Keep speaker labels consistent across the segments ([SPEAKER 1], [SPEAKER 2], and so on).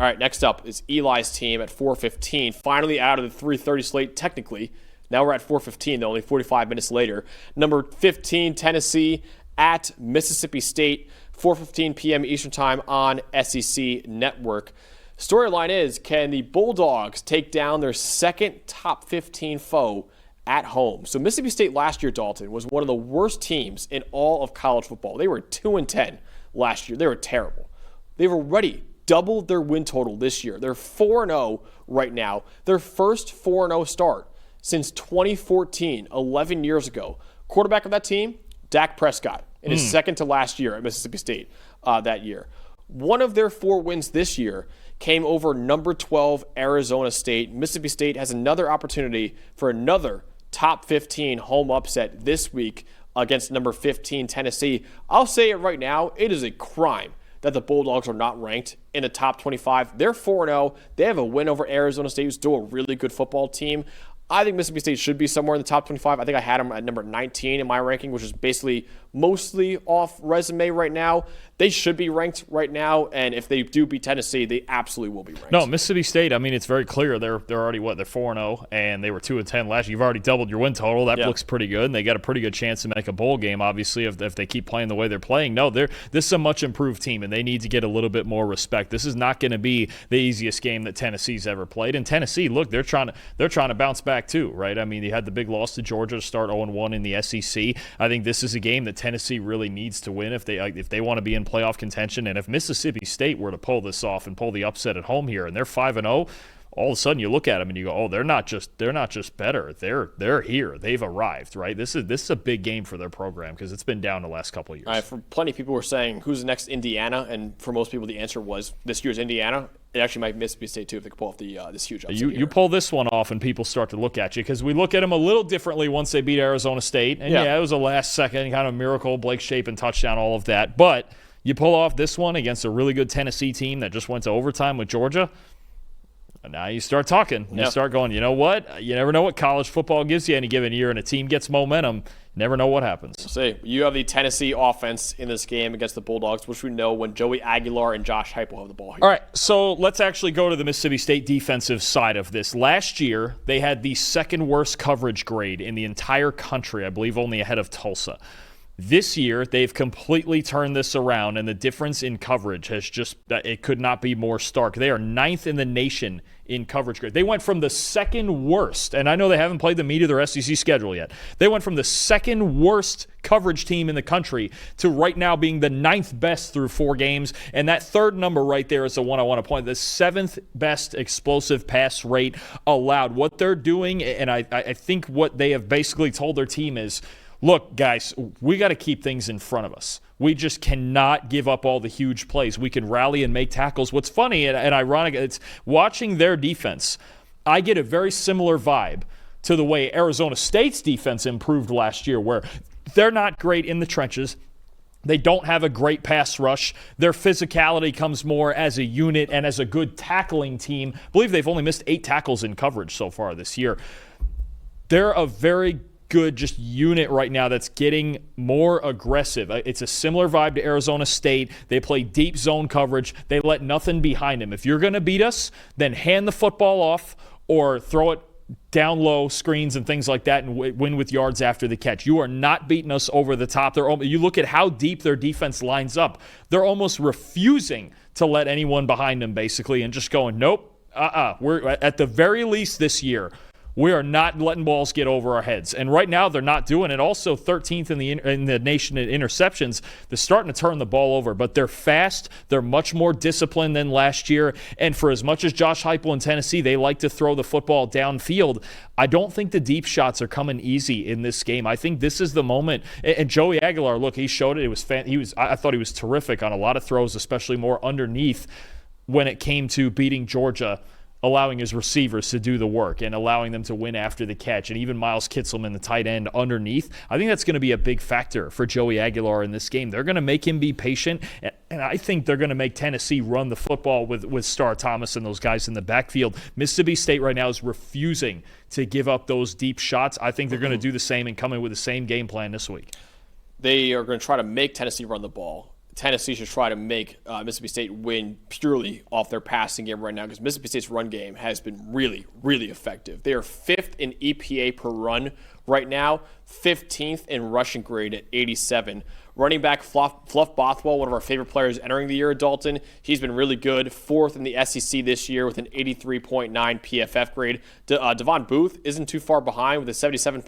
[SPEAKER 1] All right, next up is Eli's team at 4:15. Finally out of the 3:30 slate, technically. Now we're at 4:15, though, only 45 minutes later. Number 15, Tennessee at Mississippi State, 4:15 p.m. Eastern Time on SEC Network. Storyline is, can the Bulldogs take down their second top 15 foe at home? So Mississippi State last year, Dalton, was one of the worst teams in all of college football. They were 2-10 last year. They were terrible. They've already doubled their win total this year. They're 4-0 right now. Their first 4-0 start since 2014, 11 years ago. Quarterback of that team, Dak Prescott, in his second to last year at Mississippi State that year. One of their 4 wins this year came over number 12 Arizona State. Mississippi State has another opportunity for another top 15 home upset this week against number 15 Tennessee. I'll say it right now, it is a crime that the Bulldogs are not ranked in the top 25. They're 4-0. They have a win over Arizona State, who's still a really good football team. I think Mississippi State should be somewhere in the top 25. I think I had them at number 19 in my ranking, which is basically mostly off resume right now. They should be ranked right now, and if they do beat Tennessee, they absolutely will be ranked.
[SPEAKER 2] No, Mississippi State, I mean, it's very clear. They're already, they're 4-0, and they were 2-10 last year. You've already doubled your win total. That looks pretty good, and they got a pretty good chance to make a bowl game, obviously, if they keep playing the way they're playing. No, this is a much-improved team, and they need to get a little bit more respect. This is not going to be the easiest game that Tennessee's ever played. And Tennessee, look, they're trying to bounce back too, right? I mean, they had the big loss to Georgia to start 0-1 in the SEC. I think this is a game that Tennessee really needs to win if they want to be in playoff contention. And if Mississippi State were to pull this off and pull the upset at home here, and they're 5-0, all of a sudden you look at them and you go, oh, they're not just better. They're here. They've arrived, right? This is a big game for their program because it's been down the last couple of years.
[SPEAKER 1] All right, for plenty of people were saying, who's the next Indiana? And for most people, the answer was this year's Indiana. It actually might be Mississippi State, too, if they could pull off this huge upset
[SPEAKER 2] You pull this one off and people start to look at you because we look at them a little differently once they beat Arizona State. And, it was a last-second kind of miracle, Blake Shapen touchdown, all of that. But you pull off this one against a really good Tennessee team that just went to overtime with Georgia. Now you start talking. You start going, you know what? You never know what college football gives you any given year, and a team gets momentum. Never know what happens.
[SPEAKER 1] See, you have the Tennessee offense in this game against the Bulldogs, which we know when Joey Aguilar and Josh Heupel will have the ball here.
[SPEAKER 2] All right, so let's actually go to the Mississippi State defensive side of this. Last year, they had the second worst coverage grade in the entire country, I believe only ahead of Tulsa. This year, they've completely turned this around, and the difference in coverage it could not be more stark. They are 9th in the nation in coverage grade. They went from the second worst, and I know they haven't played the meat of their SEC schedule yet. They went from the second worst coverage team in the country to right now being the 9th best through 4 games, and that third number right there is the one I want to point. The 7th best explosive pass rate allowed. What they're doing, and I think what they have basically told their team is, look, guys, we got to keep things in front of us. We just cannot give up all the huge plays. We can rally and make tackles. What's funny and ironic, it's watching their defense, I get a very similar vibe to the way Arizona State's defense improved last year, where they're not great in the trenches. They don't have a great pass rush. Their physicality comes more as a unit and as a good tackling team. I believe they've only missed 8 tackles in coverage so far this year. They're a very good just unit right now that's getting more aggressive. It's a similar vibe to Arizona State. They play deep zone coverage. They let nothing behind them. If you're going to beat us, then hand the football off or throw it down low, screens and things like that, and win with yards after the catch. You are not beating us over the top. You look at how deep their defense lines up. They're almost refusing to let anyone behind them, basically, and just going, nope, we're at the very least this year, we are not letting balls get over our heads. And right now, they're not doing it. Also, 13th in the nation in interceptions. They're starting to turn the ball over. But they're fast. They're much more disciplined than last year. And for as much as Josh Heupel in Tennessee, they like to throw the football downfield, I don't think the deep shots are coming easy in this game. I think this is the moment. And Joey Aguilar, look, he showed it. I thought he was terrific on a lot of throws, especially more underneath when it came to beating Georgia, allowing his receivers to do the work and allowing them to win after the catch, and even Miles Kitselman, the tight end, underneath. I think that's going to be a big factor for Joey Aguilar in this game. They're going to make him be patient, and I think they're going to make Tennessee run the football with Star Thomas and those guys in the backfield. Mississippi State right now is refusing to give up those deep shots. I think they're going to do the same and come in with the same game plan this week.
[SPEAKER 1] They are going to try to make Tennessee run the ball. Tennessee should try to make Mississippi State win purely off their passing game right now, because Mississippi State's run game has been really, really effective. They are 5th in EPA per run right now, 15th in rushing grade at 87. Running back Fluff Bothwell, one of our favorite players entering the year at Dalton, he's been really good. 4th in the SEC this year with an 83.9 PFF grade. Devon Booth isn't too far behind with a 77.7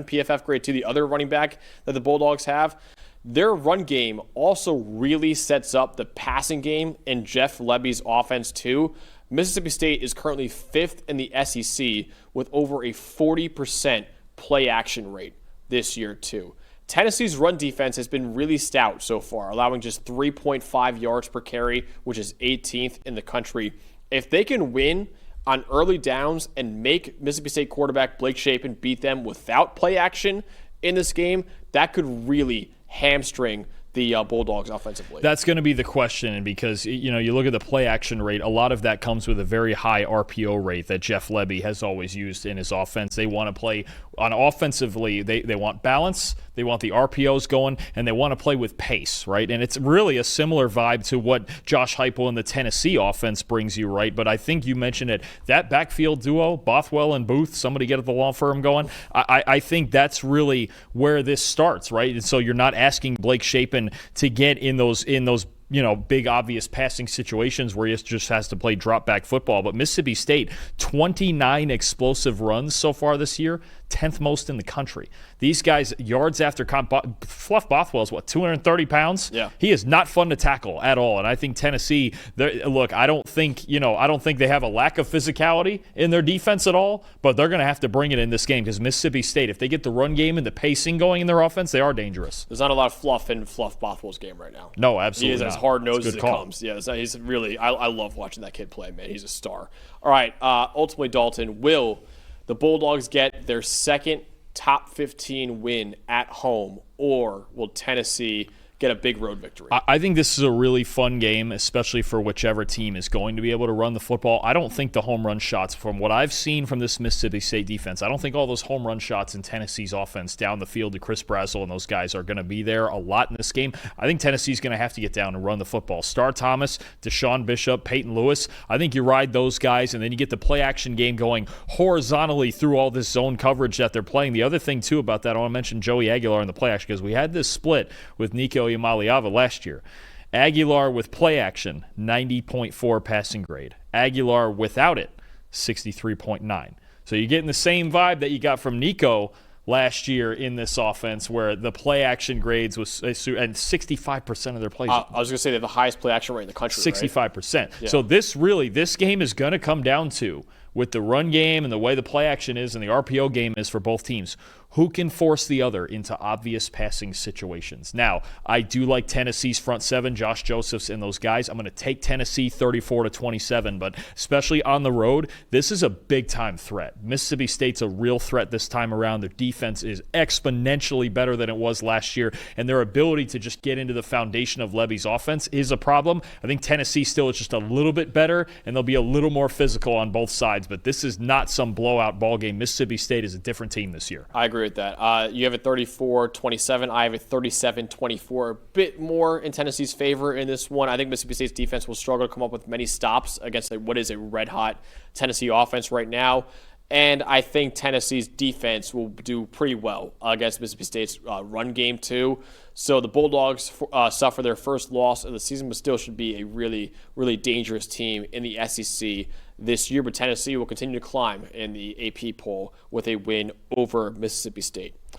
[SPEAKER 1] PFF grade to the other running back that the Bulldogs have. Their run game also really sets up the passing game in Jeff Lebby's offense too. Mississippi State is currently 5th in the SEC with over a 40% play action rate this year too. Tennessee's run defense has been really stout so far, allowing just 3.5 yards per carry, which is 18th in the country. If they can win on early downs and make Mississippi State quarterback Blake Shapen beat them without play action in this game, that could really hamstring the Bulldogs offensively.
[SPEAKER 2] That's going to be the question, and because you look at the play action rate, a lot of that comes with a very high RPO rate that Jeff Lebby has always used in his offense. They want to play on offensively. They want balance. They want the RPOs going, and they want to play with pace, right? And it's really a similar vibe to what Josh Heupel and the Tennessee offense brings you, right? But I think you mentioned it. That backfield duo, Bothwell and Booth, somebody get at the law firm going. I think that's really where this starts, right? And so you're not asking Blake Shapen to get in those big obvious passing situations where he just has to play drop back football. But Mississippi State, 29 explosive runs so far this year, 10th most in the country. These guys, yards after Fluff Bothwell's 230 pounds?
[SPEAKER 1] Yeah.
[SPEAKER 2] He is not fun to tackle at all. And I think Tennessee, look, I don't think they have a lack of physicality in their defense at all, but they're going to have to bring it in this game, because Mississippi State, if they get the run game and the pacing going in their offense, they are dangerous.
[SPEAKER 1] There's not a lot of fluff in Fluff Bothwell's game right now.
[SPEAKER 2] No, absolutely
[SPEAKER 1] He is
[SPEAKER 2] not.
[SPEAKER 1] as hard-nosed as it
[SPEAKER 2] call.
[SPEAKER 1] comes. Yeah, he's really – I love watching that kid play, man. He's a star. All right, ultimately, Dalton, will the Bulldogs get their second top 15 win at home, or will Tennessee get a big road victory?
[SPEAKER 2] I think this is a really fun game, especially for whichever team is going to be able to run the football. I don't think the home run shots, from what I've seen from this Mississippi State defense, I don't think all those home run shots in Tennessee's offense down the field to Chris Brazzell and those guys are going to be there a lot in this game. I think Tennessee's going to have to get down and run the football. Star Thomas, Deshaun Bishop, Peyton Lewis, I think you ride those guys, and then you get the play-action game going horizontally through all this zone coverage that they're playing. The other thing, too, about that, I want to mention Joey Aguilar in the play-action, because we had this split with Nico Iamaleava last year. Aguilar with play action, 90.4 passing grade. Aguilar without it, 63.9. So you're getting the same vibe that you got from Nico last year in this offense, where the play action grades was, and 65% of their plays.
[SPEAKER 1] I was going to say they have the highest play action rate in the country.
[SPEAKER 2] 65%.
[SPEAKER 1] Right? Yeah.
[SPEAKER 2] So this game is going to come down to, with the run game and the way the play action is and the RPO game is for both teams, who can force the other into obvious passing situations. Now, I do like Tennessee's front seven, Josh Josephs and those guys. I'm going to take Tennessee 34-27, but especially on the road, this is a big-time threat. Mississippi State's a real threat this time around. Their defense is exponentially better than it was last year, and their ability to just get into the foundation of Lebby's offense is a problem. I think Tennessee still is just a little bit better, and they'll be a little more physical on both sides, but this is not some blowout ball game. Mississippi State is a different team this year.
[SPEAKER 1] I agree with that. You have a 34-27. I have a 37-24. A bit more in Tennessee's favor in this one. I think Mississippi State's defense will struggle to come up with many stops against what is a red-hot Tennessee offense right now. And I think Tennessee's defense will do pretty well against Mississippi State's run game too. So the Bulldogs suffer their first loss of the season, but still should be a really, really dangerous team in the SEC this year. But Tennessee will continue to climb in the AP poll with a win over Mississippi State.